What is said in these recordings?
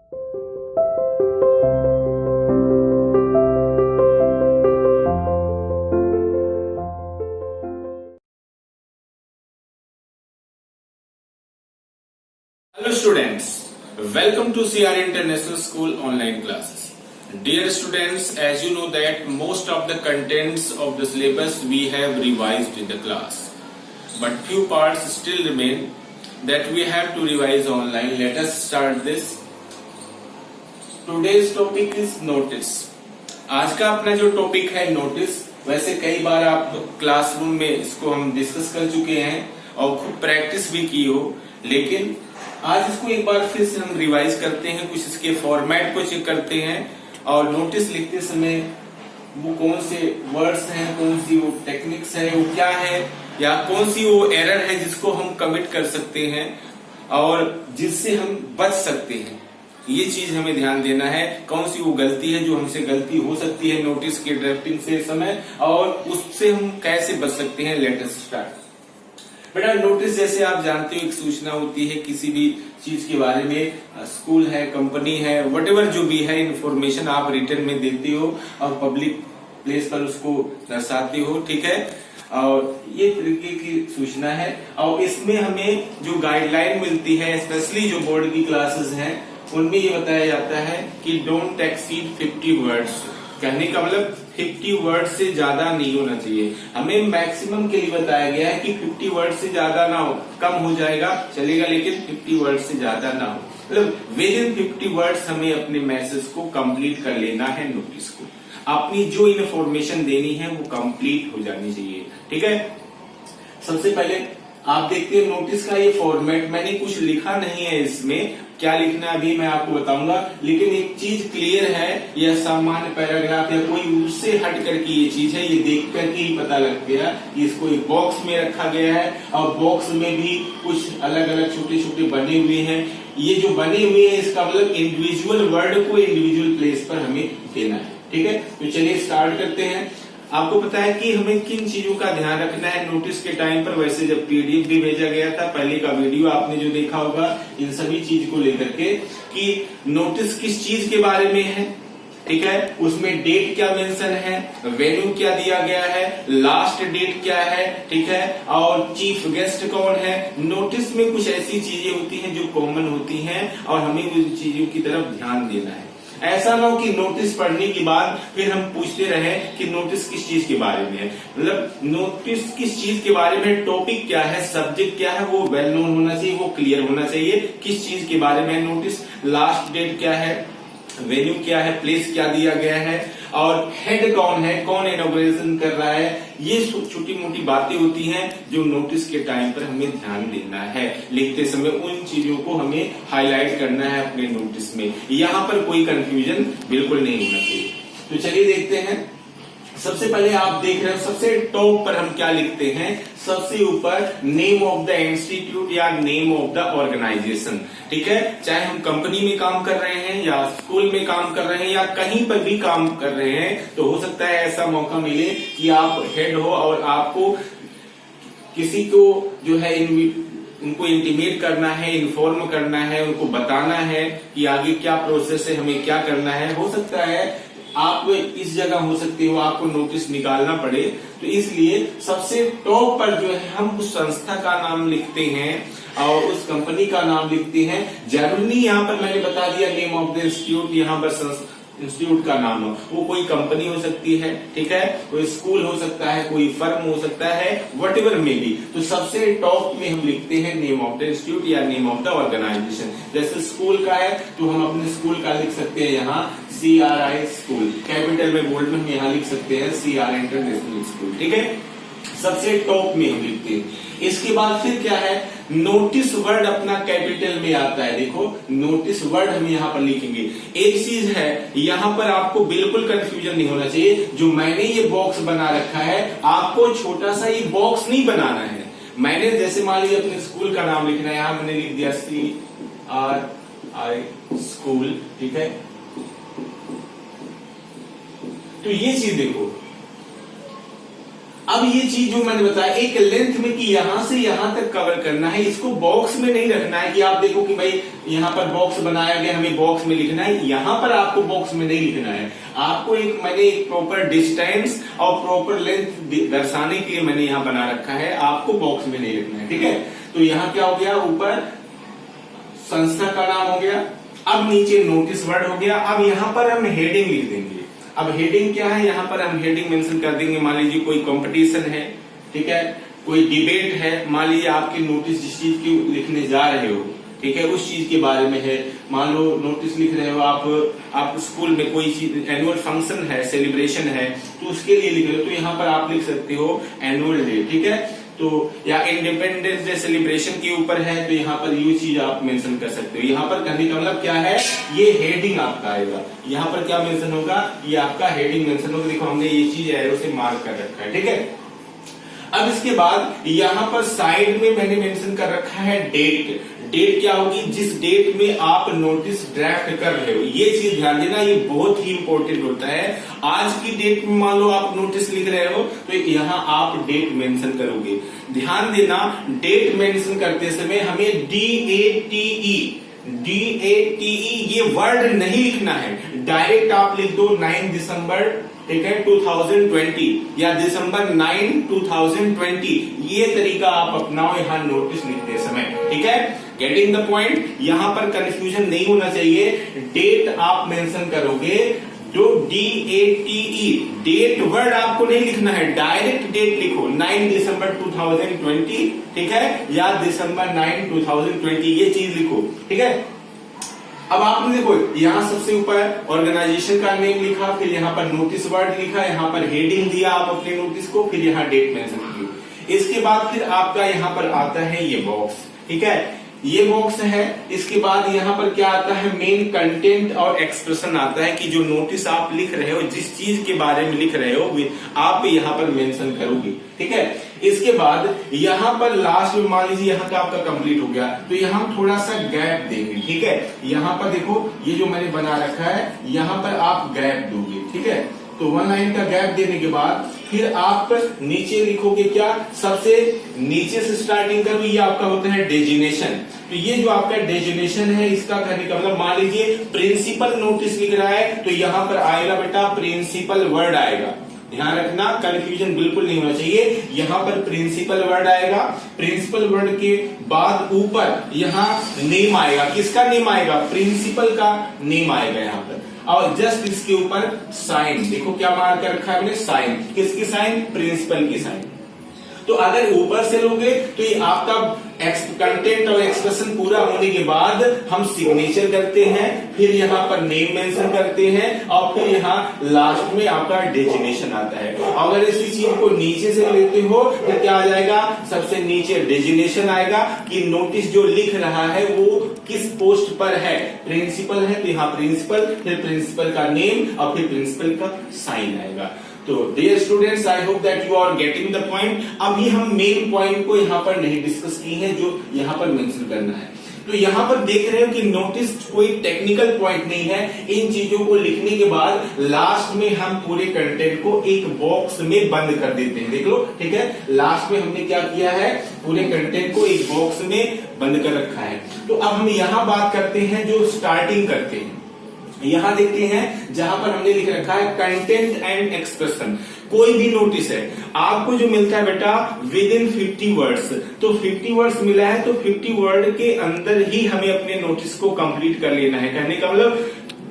Hello students, welcome to CR International School online classes. Dear students, as you know that most of the contents of the syllabus we have revised in the class, but few parts still remain that we have to revise online. Let us start this. Today's topic is notice. आज का अपना जो topic है notice, वैसे कई बार आप classroom में इसको हम डिस्कस कर चुके हैं और खूब प्रैक्टिस भी की हो, लेकिन आज इसको एक बार फिर से हम रिवाइज करते हैं, कुछ इसके फॉर्मेट को चेक करते हैं और नोटिस लिखते समय वो कौन से वर्ड्स हैं, कौन सी वो टेक्निक्स है, वो क्या है, या कौन सी वो एरर है जिसको हम कमिट कर सकते हैं और जिससे हम बच सकते हैं। ये चीज हमें ध्यान देना है, कौन सी वो गलती है जो हमसे गलती हो सकती है नोटिस के ड्राफ्टिंग से समय, और उससे हम कैसे बच सकते हैं। Let us start. बेटा नोटिस जैसे आप जानते हो एक सूचना होती है किसी भी चीज के बारे में, स्कूल है, कंपनी है, व्हाटएवर जो भी है इंफॉर्मेशन आप रिटर्न में देते हो और पब्लिक प्लेस पर उसको दर्शाते हो, ठीक है। और ये तरीके की सूचना है और इसमें हमें जो गाइडलाइन मिलती है, स्पेशली जो बोर्ड की क्लासेस हैं उनमें ये बताया जाता है कि डोंट एक्सीड 50 वर्ड्स। कहने का मतलब 50 वर्ड से ज्यादा नहीं होना चाहिए। हमें मैक्सिमम के लिए बताया गया है कि 50 वर्ड से ज्यादा ना हो, कम हो जाएगा चलेगा लेकिन 50 वर्ड से ज्यादा ना हो। मतलब विद इन 50 वर्ड्स हमें अपने मैसेज को कंप्लीट कर लेना है, नोटिस को अपनी जो इन्फॉर्मेशन देनी है वो कंप्लीट हो जानी चाहिए, ठीक है। सबसे पहले आप देखते हैं नोटिस का ये फॉर्मेट, मैंने कुछ लिखा नहीं है इसमें, क्या लिखना अभी मैं आपको बताऊंगा, लेकिन एक चीज क्लियर है, यह सामान्य पैराग्राफ या कोई उससे हट करके ये चीज है, ये देख करके ही पता लग गया कि इसको एक बॉक्स में रखा गया है और बॉक्स में भी कुछ अलग अलग छोटे छोटे बने हुए हैं। ये जो बने हुए हैं इसका मतलब इंडिविजुअल वर्ड को इंडिविजुअल प्लेस पर हमें देना है, ठीक है। तो चलिए स्टार्ट करते हैं। आपको पता है कि हमें किन चीजों का ध्यान रखना है नोटिस के टाइम पर। वैसे जब पीडीएफ भी भेजा गया था, पहले का वीडियो आपने जो देखा होगा इन सभी चीज को लेकर के कि नोटिस किस चीज के बारे में है, ठीक है, उसमें डेट क्या मेंशन है, वेन्यू क्या दिया गया है, लास्ट डेट क्या है, ठीक है, और चीफ गेस्ट कौन है। नोटिस में कुछ ऐसी चीजें होती हैं जो कॉमन होती हैं और हमें उन चीजों की तरफ ध्यान देना है। ऐसा ना हो कि नोटिस पढ़ने के बाद फिर हम पूछते रहे कि नोटिस किस चीज के बारे में है। मतलब नोटिस किस चीज के बारे में, टॉपिक क्या है, सब्जेक्ट क्या है, वो वेल नोन होना चाहिए, वो क्लियर होना चाहिए किस चीज के बारे में नोटिस, लास्ट डेट क्या है, वेन्यू क्या है, प्लेस क्या दिया गया है और हेड कौन है, कौन इनॉग्रेशन कर रहा है। ये छोटी मोटी बातें होती हैं जो नोटिस के टाइम पर हमें ध्यान देना है। लिखते समय उन चीजों को हमें हाईलाइट करना है अपने नोटिस में। यहाँ पर कोई कंफ्यूजन बिल्कुल नहीं होना चाहिए। तो चलिए देखते हैं। सबसे पहले आप देख रहे हैं सबसे टॉप पर हम क्या लिखते हैं, सबसे ऊपर नेम ऑफ द इंस्टीट्यूट या नेम ऑफ द ऑर्गेनाइजेशन, ठीक है। चाहे हम कंपनी में काम कर रहे हैं या स्कूल में काम कर रहे हैं या कहीं पर भी काम कर रहे हैं, तो हो सकता है ऐसा मौका मिले कि आप हेड हो और आपको किसी को जो है उनको इंटीमेट करना है, इन्फॉर्म करना है, उनको बताना है कि आगे क्या प्रोसेस है, हमें क्या करना है। हो सकता है आप इस जगह हो सकते हो, आपको नोटिस निकालना पड़े, तो इसलिए सबसे टॉप पर जो है हम उस संस्था का नाम लिखते हैं और उस कंपनी का नाम लिखते हैं। जरूरी यहाँ पर मैंने बता दिया नेम ऑफ द इंस्टीट्यूट, यहाँ पर इंस्टीट्यूट का नाम हो, वो कोई कंपनी हो सकती है, ठीक है, कोई स्कूल हो सकता है, कोई फर्म हो सकता है, व्हाटएवर में भी। तो सबसे टॉप में हम लिखते हैं नेम ऑफ द इंस्टीट्यूट या नेम ऑफ द ऑर्गेनाइजेशन। जैसे स्कूल का है तो हम अपने स्कूल का लिख सकते हैं यहाँ CRI स्कूल, कैपिटल में बोल्ड में हम यहाँ लिख सकते हैं CR इंटरनेशनल स्कूल, ठीक है। सबसे टॉप में हम लिखते हैं। इसके बाद फिर क्या है, नोटिस वर्ड अपना कैपिटल में आता है। देखो नोटिस वर्ड हम यहाँ पर लिखेंगे। एक चीज है यहाँ पर आपको बिल्कुल कंफ्यूजन नहीं होना चाहिए। जो मैंने ये बॉक्स बना रखा है, आपको छोटा सा ये बॉक्स नहीं बनाना है। मैंने जैसे मान लीजिए अपने स्कूल का नाम लिखना है, यहाँ मैंने लिख दिया CRI स्कूल, ठीक है। तो ये चीज देखो, अब ये चीज जो मैंने बताया एक लेंथ में कि यहां से यहां तक कवर करना है, इसको बॉक्स में नहीं रखना है कि आप देखो कि भाई यहां पर बॉक्स बनाया गया, हमें बॉक्स में लिखना है, यहां पर आपको बॉक्स में नहीं लिखना है। आपको मैंने एक प्रॉपर डिस्टेंस और प्रॉपर लेंथ दर्शाने के लिए मैंने यहां बना रखा है, आपको बॉक्स में नहीं लिखना है, ठीक है। तो यहां क्या हो गया, ऊपर संस्था का नाम हो गया, अब नीचे नोटिस वर्ड हो गया। अब यहां पर हम हेडिंग लिख देंगे। अब हेडिंग क्या है, यहां पर हम हेडिंग मेंशन कर देंगे। मान लीजिए कोई कंपटीशन है, ठीक है, कोई डिबेट है, मान लीजिए आपके नोटिस जिस चीज की लिखने जा रहे हो, ठीक है, उस चीज के बारे में है। मान लो नोटिस लिख रहे हो आप स्कूल में कोई चीज एनुअल फंक्शन है, सेलिब्रेशन है, तो उसके लिए लिख रहे हो, तो यहाँ पर आप लिख सकते हो एनुअल डे, ठीक है। तो या इंडिपेंडेंस डे सेलिब्रेशन के ऊपर है, तो यहाँ पर ये चीज आप मेंशन कर सकते हो। यहाँ पर कहने का मतलब क्या है, ये हेडिंग आपका आएगा। यहाँ पर क्या मेंशन होगा, ये आपका हेडिंग मेंशन होगा। देखो हमने ये चीज एरो से मार्क कर रखा है, ठीक है। अब इसके बाद यहाँ पर साइड में मैंने मेंशन कर रखा है डेट। डेट क्या होगी, जिस डेट में आप नोटिस ड्राफ्ट कर रहे हो, ये चीज ध्यान देना, ये बहुत ही इंपॉर्टेंट होता है। आज की डेट में मान लो आप नोटिस लिख रहे हो, तो यहाँ आप डेट मेंशन करोगे। ध्यान देना, डेट मेंशन करते समय हमें DATE ये वर्ड नहीं लिखना है, डायरेक्ट आप लिख दो 9 दिसंबर, ठीक है, 2020 या दिसंबर 9 2020। ये तरीका आप अपनाओ यहाँ नोटिस लिखते समय, ठीक है। गेटिंग द पॉइंट, यहाँ पर कंफ्यूजन नहीं होना चाहिए। डेट आप मेंशन करोगे, जो DATE डेट वर्ड आपको नहीं लिखना है, डायरेक्ट डेट लिखो 9 दिसंबर 2020, ठीक है, या दिसंबर 9 2020, ये चीज लिखो, ठीक है। अब आपने देखो यहाँ सबसे ऊपर ऑर्गेनाइजेशन का नेम लिखा, फिर यहाँ पर नोटिस वर्ड लिखा, यहाँ पर हेडिंग दिया आप अपने नोटिस को, फिर यहाँ डेट मेंशन की। इसके बाद फिर आपका यहाँ पर आता है ये बॉक्स, ठीक है, ये बॉक्स है। इसके बाद यहाँ पर क्या आता है, मेन कंटेंट और एक्सप्रेशन आता है कि जो नोटिस आप लिख रहे हो, जिस चीज के बारे में लिख रहे हो, आप यहाँ पर मेंशन करोगे, ठीक है। इसके बाद यहाँ पर लास्ट में मान लीजिए यहाँ का आपका कंप्लीट हो गया, तो यहाँ थोड़ा सा गैप देंगे, ठीक है। यहाँ पर देखो ये जो मैंने बना रखा है, यहाँ पर आप गैप दोगे, ठीक है। तो 1 लाइन का गैप देने के बाद फिर आप नीचे लिखोगे क्या, सबसे नीचे से स्टार्टिंग करो, ये आपका होता है डेजिनेशन। तो ये जो आपका डेजिनेशन है, इसका कहने का मतलब मान लीजिए प्रिंसिपल नोटिस लिख रहा है, तो यहाँ पर आएगा बेटा प्रिंसिपल वर्ड आएगा। ध्यान रखना, कंफ्यूजन बिल्कुल नहीं होना चाहिए। यहाँ पर प्रिंसिपल वर्ड आएगा, प्रिंसिपल वर्ड के बाद ऊपर यहाँ नेम आएगा। किसका नेम आएगा, प्रिंसिपल का नेम आएगा यहाँ पर, और जस्ट इसके ऊपर साइन, देखो क्या मार कर रखा है हमने, साइन। किसकी साइन, प्रिंसिपल की साइन। तो अगर ऊपर से लोगे तो ये आपका कंटेंट और एक्सप्रेशन पूरा होने के बाद हम सिग्नेचर करते हैं, फिर यहाँ पर नेम मेंशन करते हैं, और फिर यहाँ लास्ट में आपका डेजिग्नेशन आता है। अगर इसी चीज को नीचे से लेते हो तो क्या आ जाएगा, सबसे नीचे डेजिग्नेशन आएगा कि नोटिस जो लिख रहा है वो किस पोस्ट पर है, प्रिंसिपल है तो यहाँ प्रिंसिपल, फिर प्रिंसिपल का नेम और फिर प्रिंसिपल का साइन आएगा। तो dear students, I hope that you are getting the point. अभी हम मेन पॉइंट को यहाँ पर नहीं डिस्कस की है, जो यहाँ पर मेंशन करना है। तो यहाँ पर देख रहे हो कि नोटिस कोई टेक्निकल पॉइंट नहीं है। इन चीजों को लिखने के बाद लास्ट में हम पूरे कंटेंट को एक बॉक्स में बंद कर देते हैं, देख लो, ठीक है। लास्ट में हमने क्या किया है, पूरे कंटेंट को एक बॉक्स में बंद कर रखा है। तो अब हम यहाँ बात करते हैं जो स्टार्टिंग करते हैं। यहां देखते हैं जहां पर हमने लिख रखा है कंटेंट एंड एक्सप्रेशन। कोई भी नोटिस है आपको जो मिलता है बेटा विद इन 50 वर्ड्स, तो 50 वर्ड्स मिला है तो 50 वर्ड के अंदर ही हमें अपने नोटिस को कंप्लीट कर लेना है। कहने का मतलब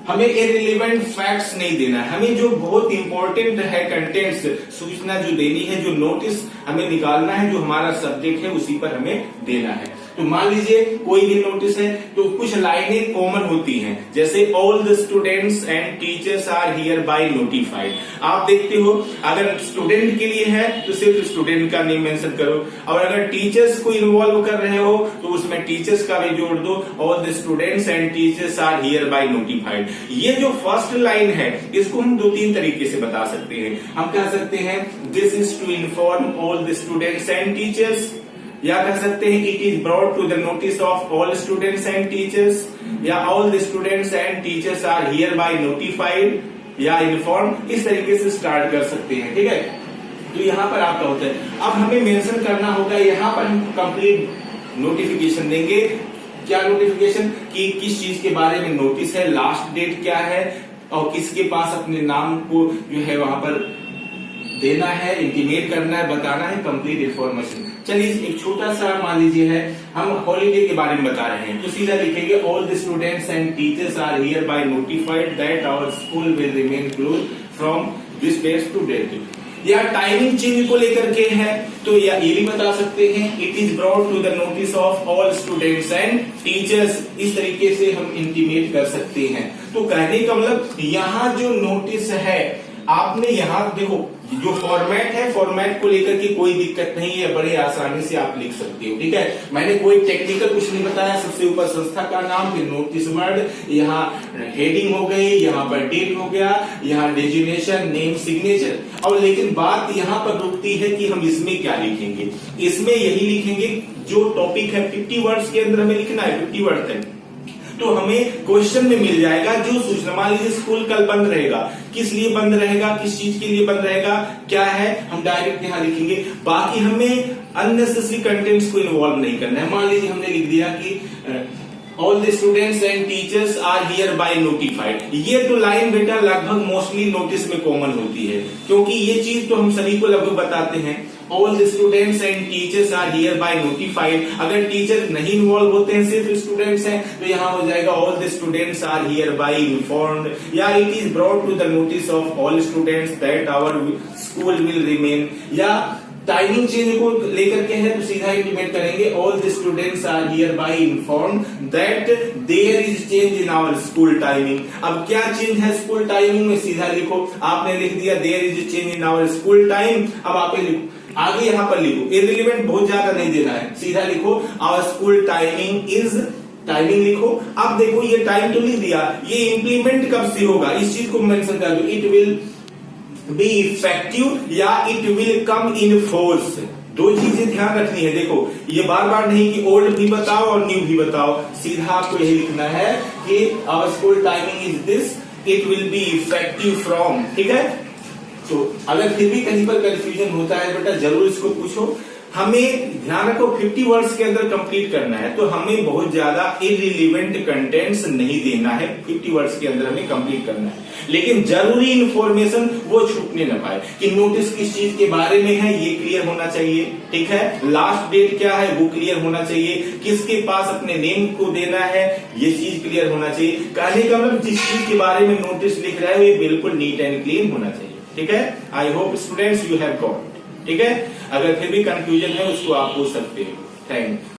हमें इररिलेवेंट फैक्ट्स नहीं देना है, हमें जो बहुत इंपॉर्टेंट है कंटेंट्स, सूचना जो देनी है, जो नोटिस हमें निकालना है, जो हमारा सब्जेक्ट है उसी पर हमें देना है। तो मान लीजिए कोई भी नोटिस है तो कुछ लाइनें कॉमन होती हैं, जैसे all the students and teachers are hereby notified. आप देखते हो अगर स्टूडेंट के लिए है तो सिर्फ स्टूडेंट का नेम मेंशन करो, और अगर टीचर्स को इन्वॉल्व कर रहे हो तो उसमें टीचर्स का भी जोड़ दो, all the students and teachers are hereby notified. ये जो फर्स्ट लाइन है इसको हम 2-3 तरीके से बता सकते हैं। हम कह सकते हैं this is to inform all the students and teachers, या कह सकते हैं it is brought to the notice of all students and teachers, या all the students and teachers are hereby notified, या इन्फॉर्म। इस तरीके से स्टार्ट कर सकते हैं, ठीक है। तो यहाँ पर आपका होता है। अब हमें मेंशन करना होगा, यहाँ पर हम कंप्लीट नोटिफिकेशन देंगे। क्या नोटिफिकेशन, कि किस चीज के बारे में नोटिस है, लास्ट डेट क्या है, और किसके पास अपने नाम को जो है वहां पर देना है, इंटीमेट करना है, बताना है, कंप्लीट इंफॉर्मेशन। चलिए एक छोटा सा मान लीजिए है, हम हॉलीडे के बारे में बता रहे हैं, तो सीधा लिखेंगे all the students and teachers are hereby notified that our school will remain close from this date to date. या टाइमिंग चेंज को लेकर के है तो या ये भी बता सकते हैं, it is brought to the notice of all students and teachers. इस तरीके से हम इंटीमेट कर सकते हैं। तो कहने का मतलब यहाँ जो नोटिस है, आपने यहाँ देखो जो फॉर्मेट है, फॉर्मेट को लेकर के कोई दिक्कत नहीं है, बड़े आसानी से आप लिख सकते हो। ठीक है, मैंने कोई टेक्निकल कुछ नहीं बताया। सबसे ऊपर संस्था का नाम, फिर नोटिस वर्ड, यहाँ हेडिंग हो गई, यहाँ पर डेट हो गया, यहाँ डेजिग्नेशन, नेम, सिग्नेचर। और लेकिन बात यहाँ पर रुकती है कि हम इसमें क्या लिखेंगे। इसमें यही लिखेंगे जो टॉपिक है, 50 वर्ड्स के अंदर हमें लिखना है, 50 वर्ड तक। तो हमें क्वेश्चन में मिल जाएगा जो सूचना, मान लीजिए स्कूल कल बंद रहेगा, किस लिए बंद रहेगा, किस चीज के लिए बंद रहेगा, क्या है, हम डायरेक्ट यहाँ लिखेंगे। बाकी हमें अननेसेसरी कंटेंट्स को इन्वॉल्व नहीं करना है। मान लीजिए हमने लिख दिया कि all the students and teachers are hereby notified. ये तो लाइन बेटा लगभग मोस्टली नोटिस में कॉमन होती है, क्योंकि ये चीज तो हम सभी को लगभग बताते हैं। All the students and teachers are hereby notified. अगर टीचर नहीं इन्वॉल्व होते हैं, सिर्फ स्टूडेंट्स हैं, तो यहाँ हो जाएगा all the students are hereby informed, या it is brought to the notice of all students that our school will remain. या टाइमिंग चेंज को लेकर के है तो सीधा इंटीमेट करेंगे all the students are hereby informed that there is change in our school timing. अब क्या चेंज है स्कूल टाइमिंग में, सीधा लिखो। आपने लिख दिया there is change in our school time. अब आप आगे यहाँ पर लिखो, इररिलेवेंट बहुत ज्यादा नहीं देना है, सीधा लिखो our school timing is, timing लिखो। अब देखो ये टाइम तो लिख दिया, ये इंप्लीमेंट कब से होगा इस चीज को मेंशन कर दो। इट विल बी इफेक्टिव या it will come in force. दो चीजें ध्यान रखनी है। देखो ये बार बार नहीं कि ओल्ड भी बताओ और न्यू भी बताओ, सीधा आपको यही लिखना है कि our school timing is this, it will be effective from. ठीक है, तो अगर फिर भी कहीं पर कंफ्यूजन होता है बेटा जरूर इसको पूछो। हमें ध्यान रखो 50 वर्ड्स के अंदर कंप्लीट करना है, तो हमें बहुत ज्यादा इररिलेवेंट कंटेंट्स नहीं देना है। 50 वर्ड्स के अंदर हमें कंप्लीट करना है, लेकिन जरूरी इंफॉर्मेशन वो छूटने न पाए कि नोटिस किस चीज के बारे में है ये क्लियर होना चाहिए। ठीक है, लास्ट डेट क्या है वो क्लियर होना चाहिए, किसके पास अपने नेम को देना है ये चीज क्लियर होना चाहिए। कहने का मतलब जिस चीज के बारे में नोटिस लिख रहा है ये बिल्कुल नीट एंड क्लीन होना चाहिए। ठीक है, I hope students you have got. ठीक है, अगर फिर भी कंफ्यूजन है उसको आप पूछ सकते हो। Thank you.